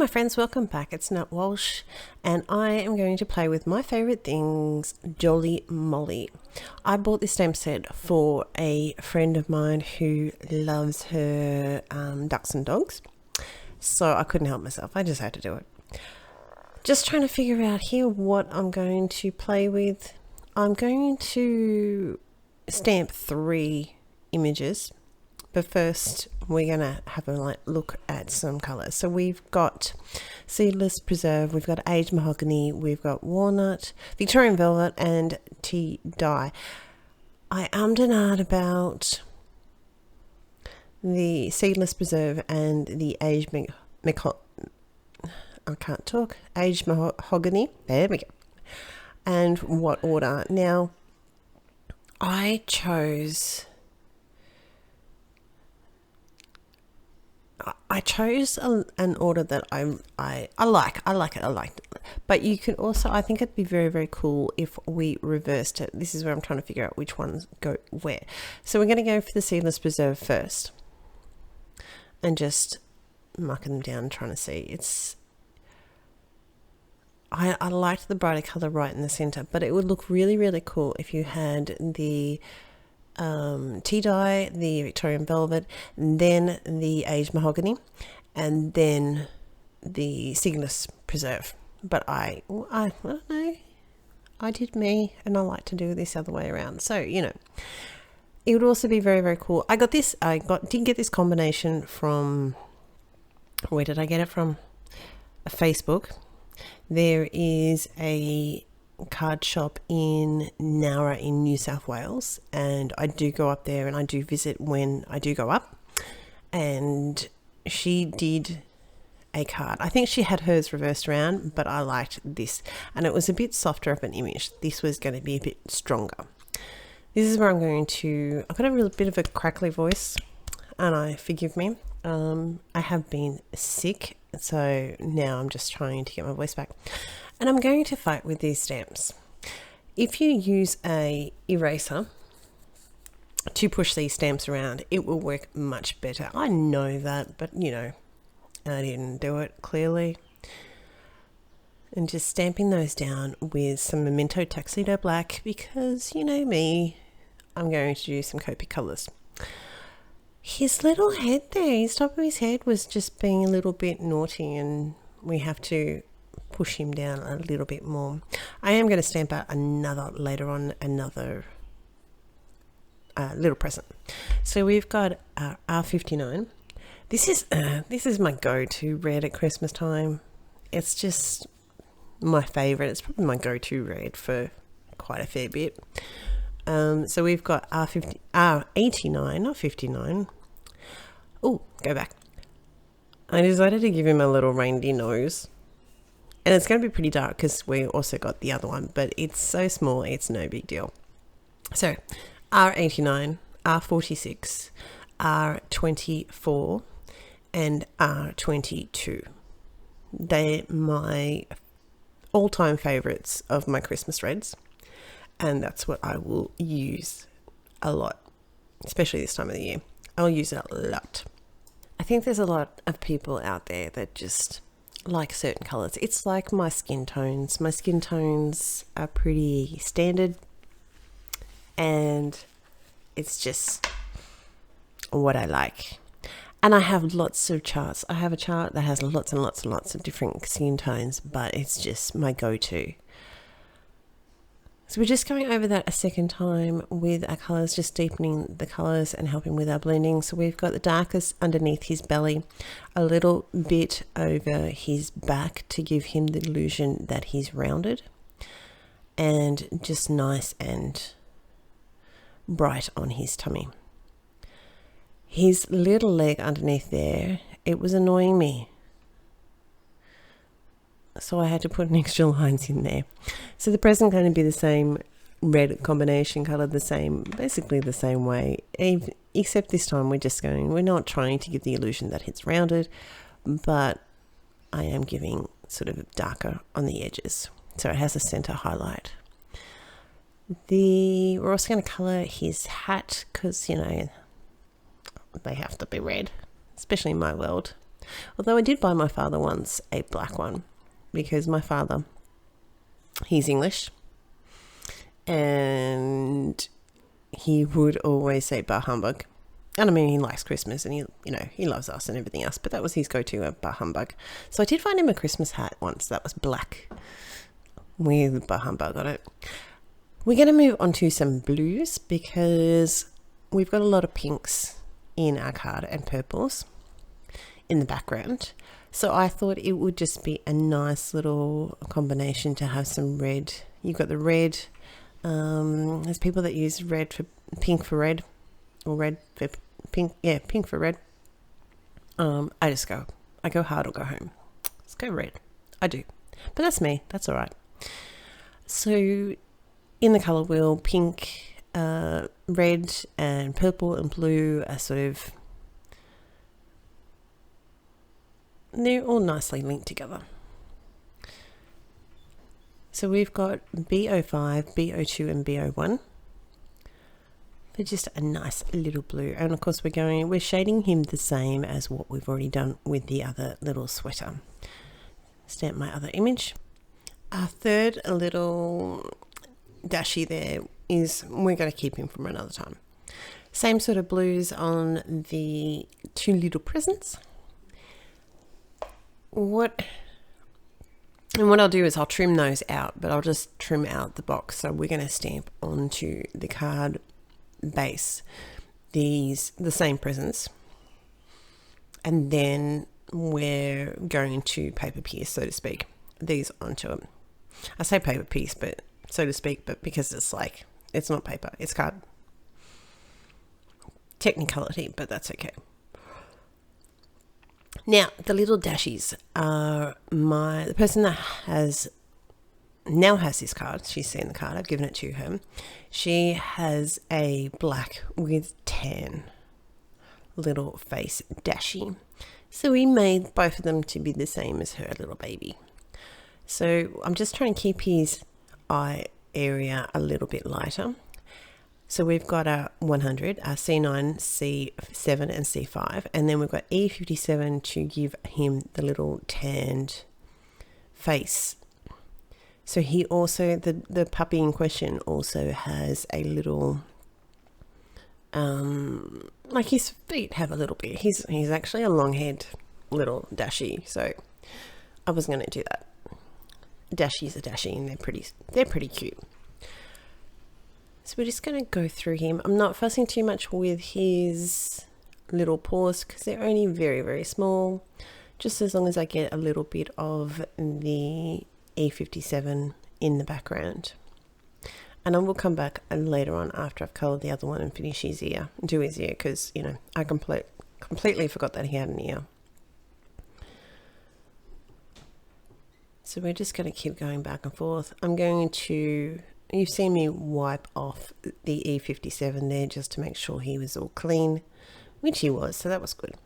friends, welcome back. It's Nat Walsh and I am going to play with my favourite things, Jolly Molly. I bought this stamp set for a friend of mine who loves her Dachshund dogs, so I couldn't help myself. I just had to do it. Just trying to figure out here what I'm going to play with. I'm going to stamp 3 images. But first, we're going to have a look at some colours. So we've got Seedless Preserve, we've got Aged Mahogany, we've got Walnut, Victorian Velvet and Tea Dye. I ummed and ahed about the Seedless Preserve and the Aged Aged Mahogany. There we go. And what order. Now, I chose an order that I like it. But you can also, I think it'd be very, very cool if we reversed it. This is where I'm trying to figure out which ones go where. So we're going to go for the Seedless Preserve first. And just marking them down, trying to see. I liked the brighter colour right in the centre, but it would look really, really cool if you had the tea dye, the Victorian Velvet, and then the Aged Mahogany, and then the Seedless Preserve. But I don't know, I did me, and I like to do this other way around. So, you know, it would also be very, very cool. Did get this combination from, where did I get it from? Facebook. There is a card shop in Nowra in New South Wales, and I do go up there and I do visit when I do go up, and she did a card. I think she had hers reversed around, but I liked this, and it was a bit softer of an image. This was going to be a bit stronger. This is where I've got a real bit of a crackly voice, and forgive me. I have been sick, so now I'm just trying to get my voice back. And I'm going to fight with these stamps. If you use a eraser to push these stamps around, it will work much better. I know that, but you know, I didn't do it clearly. And just stamping those down with some Memento Tuxedo Black, because you know me, I'm going to do some Copic colours. His little head there, his top of his head was just being a little bit naughty, and we have to push him down a little bit more. I am going to stamp out another little present. So we've got R59. This is my go-to red at Christmas time. It's just my favorite. It's probably my go-to red for quite a fair bit. So we've got R89, not 59. Oh, go back. I decided to give him a little reindeer nose. And it's going to be pretty dark because we also got the other one, but it's so small, it's no big deal. So R89, R46, R24, and R22. They're my all-time favourites of my Christmas reds, and that's what I will use a lot, especially this time of the year. I'll use it a lot. I think there's a lot of people out there that just like certain colours. It's like my skin tones. My skin tones are pretty standard, and it's just what I like. And I have lots of charts. I have a chart that has lots and lots and lots of different skin tones, but it's just my go-to. So we're just going over that a second time with our colours, just deepening the colours and helping with our blending. So we've got the darkest underneath his belly, a little bit over his back to give him the illusion that he's rounded, and just nice and bright on his tummy. His little leg underneath there, it was annoying me, so I had to put an extra lines in there. So the present going to be the same red combination colour, basically the same way, except this time we're not trying to give the illusion that it's rounded, but I am giving sort of darker on the edges, so it has a centre highlight. We're also going to colour his hat, because you know, they have to be red, especially in my world. Although I did buy my father once a black one, because my father, he's English, and he would always say bah humbug. And I mean, he likes Christmas, and he loves us and everything else, but that was his go-to, a bah humbug. So I did find him a Christmas hat once that was black with bah humbug on it. We're going to move on to some blues, because we've got a lot of pinks in our card and purples in the background. So I thought it would just be a nice little combination to have some red. You've got the red. There's people that use pink for red, or red for pink. Yeah, pink for red. I go hard or go home. Let's go red. I do. But that's me. That's all right. So in the colour wheel, pink, red and purple and blue are sort of, they're all nicely linked together. So we've got B05, B02 and B01. They're just a nice little blue. And of course we're shading him the same as what we've already done with the other little sweater. Stamp my other image. Our third little dashie there is, we're going to keep him from another time. Same sort of blues on the two little presents. What I'll do is I'll trim those out, but I'll just trim out the box. So we're going to stamp onto the card base the same presents, and then we're going to paper pierce, so to speak, these onto them. I say paper piece, but so to speak, but because it's not paper, it's card. Technicality, but that's okay. Now, the little dashies are the person that now has this card. She's seen the card. I've given it to her. She has a black with tan little face dashie. So we made both of them to be the same as her little baby. So I'm just trying to keep his eye area a little bit lighter. So we've got our 100, our C9, C7 and C5, and then we've got E57 to give him the little tanned face. So he also, the puppy in question also has a little, like his feet have a little bit. He's actually a long-haired little dashie, so I was going to do that. Dashie's a dashie, and they're pretty cute. So we're just going to go through him. I'm not fussing too much with his little paws because they're only very, very small. Just as long as I get a little bit of the E57 in the background. And I will come back later on after I've coloured the other one and finish his ear, do his ear, because, I completely forgot that he had an ear. So we're just going to keep going back and forth. You've seen me wipe off the E57 there just to make sure he was all clean, which he was, so that was good.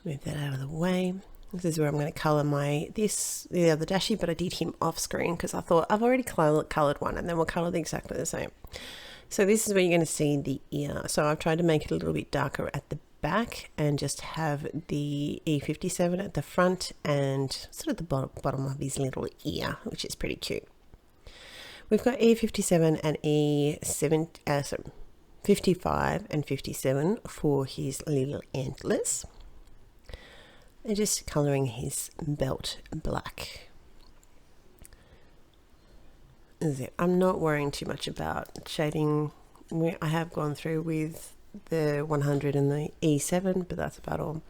Move that out of the way. This is where I'm going to colour the other dashie, but I did him off screen because I thought I've already coloured one and then we'll colour exactly the same. So this is where you're going to see the ear. So I've tried to make it a little bit darker at the back and just have the E57 at the front and sort of the bottom of his little ear, which is pretty cute. We've got E57 and E7, 55 and 57 for his little antlers. And just colouring his belt black. Is it? I'm not worrying too much about shading. I have gone through with the 100 and the E7, but that's about all.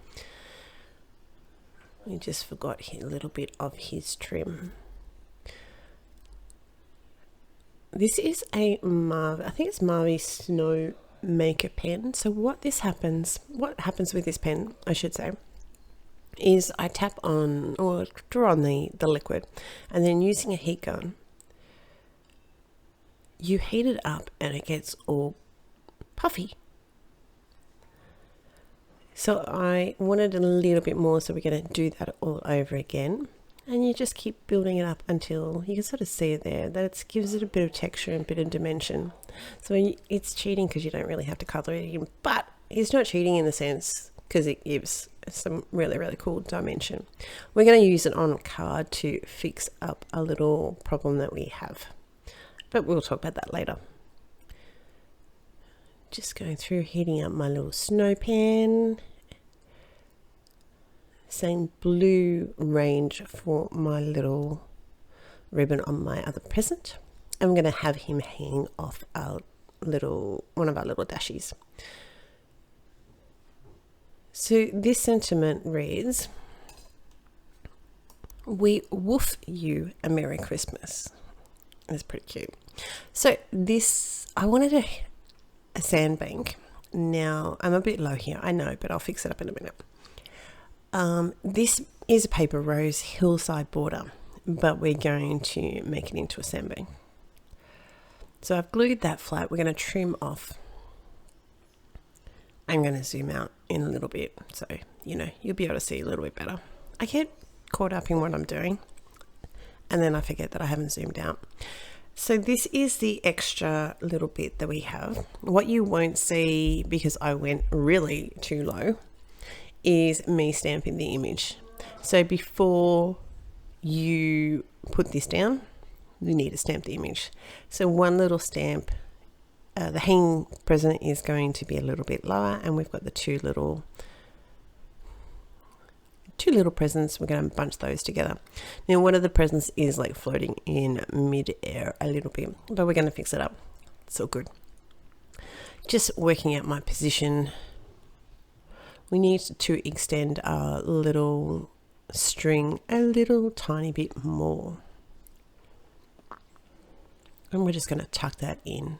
We just forgot a little bit of his trim. This is I think it's Marvy Snow Maker pen. So what happens with this pen, I should say, is I tap on or draw on the liquid, and then using a heat gun, you heat it up and it gets all puffy. So I wanted a little bit more, so we're going to do that all over again. And you just keep building it up until you can sort of see it there, that it gives it a bit of texture and a bit of dimension. So it's cheating because you don't really have to colour it in, but he's not cheating in the sense, because it gives some really, really cool dimension. We're going to use it on a card to fix up a little problem that we have, but we'll talk about that later. Just going through, heating up my little snow pan. Same blue range for my little ribbon on my other present. I'm going to have him hanging off one of our little dashies. So this sentiment reads, "We woof you a Merry Christmas." That's pretty cute. So this, I wanted a sandbank. Now I'm a bit low here, I know, but I'll fix it up in a minute. This is a paper rose hillside border, but we're going to make it into a sandbank. So I've glued that flat. We're going to trim off. I'm going to zoom out in a little bit, so you'll be able to see a little bit better. I get caught up in what I'm doing, and then I forget that I haven't zoomed out. So this is the extra little bit that we have. What you won't see, because I went really too low, is me stamping the image. So before you put this down, you need to stamp the image. So one little stamp, the hanging present is going to be a little bit lower, and we've got the two little presents. We're going to bunch those together. Now one of the presents is like floating in mid-air a little bit, but we're going to fix it up. It's all good. Just working out my position. We need to extend our little string a little tiny bit more. And we're just going to tuck that in.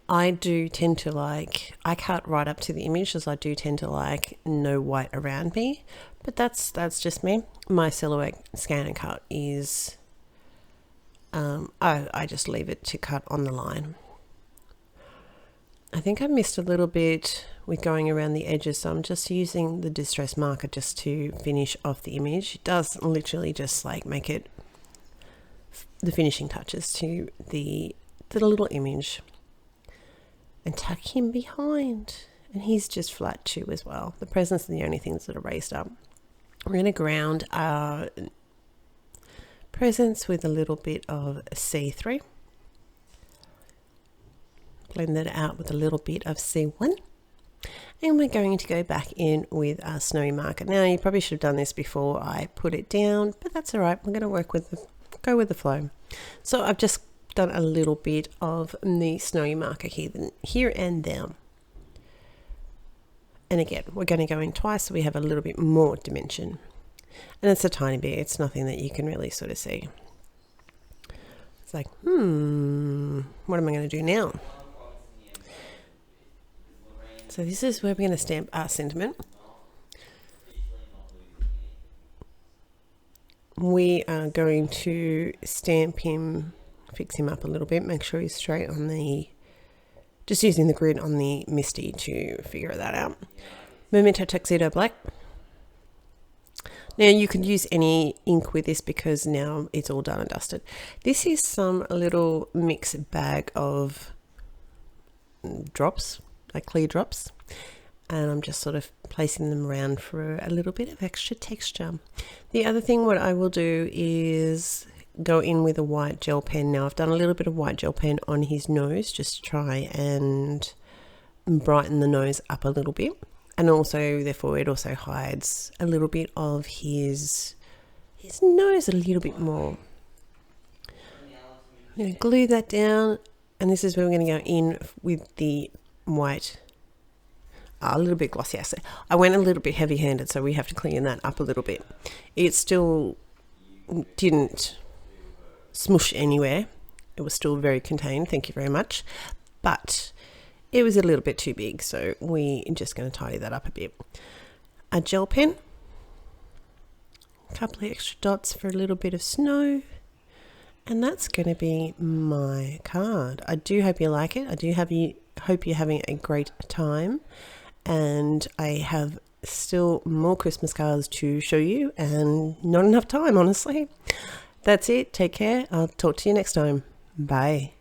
I do tend to I cut right up to the image, as I do tend to like no white around me, but that's just me. My silhouette scan and cut is, I just leave it to cut on the line. I think I missed a little bit with going around the edges, so I'm just using the distress marker just to finish off the image. It does literally just like make it the finishing touches to the little image. And tuck him behind, and he's just flat too as well. The presents are the only things that are raised up. We're going to ground our presents with a little bit of C3. Blend that out with a little bit of C1. And we're going to go back in with our snowy marker. Now you probably should have done this before I put it down, but that's all right. We're going to go with the flow. So I've just done a little bit of the snowy marker here and down. And again, we're going to go in twice, so we have a little bit more dimension. And it's a tiny bit. It's nothing that you can really sort of see. It's like, what am I going to do now? So this is where we're going to stamp our sentiment. We are going to stamp him, fix him up a little bit, make sure he's straight on just using the grid on the Misty to figure that out. Memento Tuxedo Black. Now you could use any ink with this because now it's all done and dusted. This is some little mixed bag of drops, like clear drops. And I'm just sort of placing them around for a little bit of extra texture. The other thing what I will do is go in with a white gel pen. Now I've done a little bit of white gel pen on his nose just to try and brighten the nose up a little bit. And also, therefore, it also hides a little bit of his nose a little bit more. I'm going to glue that down, and this is where we're going to go in with the white. A little bit glossy. I went a little bit heavy-handed, so we have to clean that up a little bit. It still didn't smush anywhere. It was still very contained, thank you very much. But it was a little bit too big, so we're just going to tidy that up a bit. A gel pen, a couple of extra dots for a little bit of snow, and that's going to be my card. I do hope you like it. I do hope you're having a great time, and I have still more Christmas cards to show you and not enough time, honestly. That's it. Take care. I'll talk to you next time. Bye.